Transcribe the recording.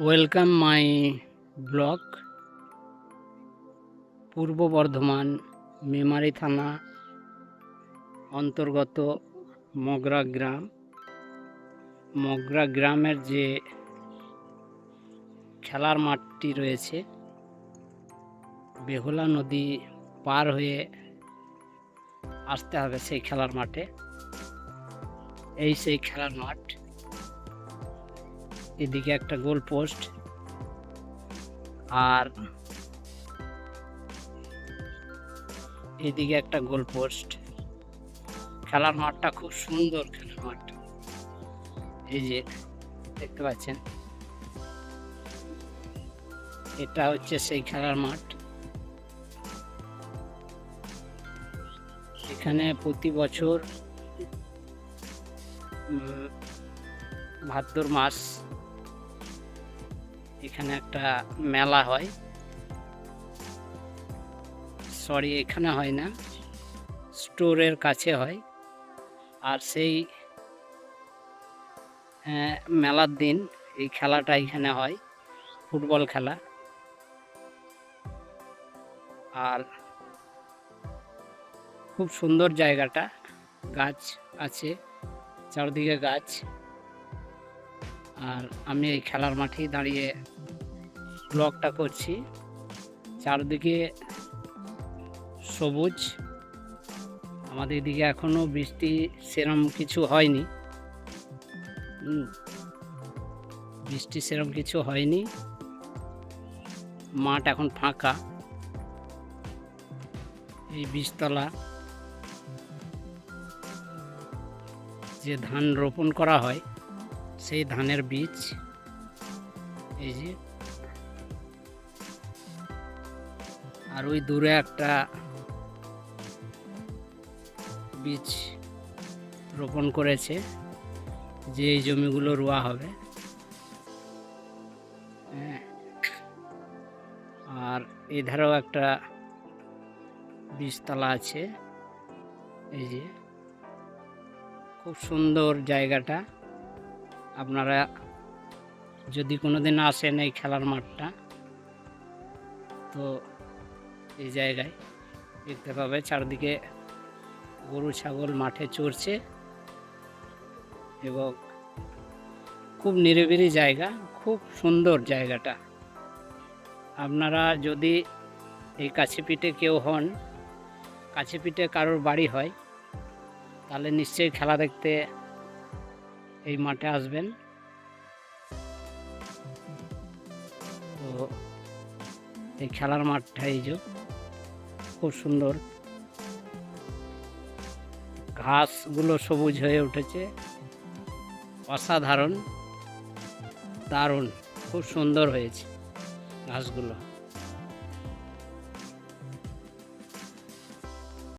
Welcome my blog. পূর্ব বর্ধমান মেমারি থানা অন্তর্গত মগরা গ্রাম। মগরা গ্রামের যে খেলার মাঠটি রয়েছে, বেহুলা নদী পার হয়ে আসতে হবে সেই খেলার মাঠে। এই সেই খেলার মাঠ। এদিকে একটা গোল পোস্ট, আর এদিকে একটা গোল পোস্ট। খেলার মাঠটা খুব সুন্দর। খেলার মাঠটা এই যে দেখতে পাচ্ছেন, এটা হচ্ছে সেই খেলার মাঠ। এখানে প্রতি বছর ভাদ্র মাস এখানে একটা মেলা হয়। সরি, এখানে হয় না, স্টোরের কাছে হয়। আর সেই মেলার দিন এই খেলাটা এখানে হয়, ফুটবল খেলা। আর খুব সুন্দর জায়গাটা, গাছ আছে চারদিকে গাছ। আর আমি এই খেলার মাঠেই দাঁড়িয়ে ব্লগটা করছি। চারদিকে সবুজ। আমাদের দিকে এখনো বৃষ্টি সেরম কিছু হয়নি। বৃষ্টি সেরম কিছু হয়নি, মাঠ এখন ফাঁকা। এই বীজতলা যে ধান রোপণ করা হয়, সেই ধানের বীজ এই যে। আর ওই দূরে একটা বীজ রোপণ করেছে, যে এই জমিগুলো রোয়া হবে। আর এধারেও একটা বীজতলা আছে। এই যে খুব সুন্দর জায়গাটা। আপনারা যদি কোনোদিন আসেন এই খেলার মাঠটা, তো এই জায়গায় দেখতে পাবে চারদিকে গরু ছাগল মাঠে চড়ছে, এবং খুব নিরিবিলি জায়গা, খুব সুন্দর জায়গাটা। আপনারা যদি এই কাছেপিঠে কেউ হন, কাছেপিঠে কারোর বাড়ি হয়, তাহলে নিশ্চয়ই খেলা দেখতে এই মাঠে আসবেন। তো এই খেলার মাঠটা এই যে খুব সুন্দর, ঘাসগুলো সবুজ হয়ে উঠেছে, অসাধারণ, দারুণ, খুব সুন্দর হয়েছে ঘাসগুলো।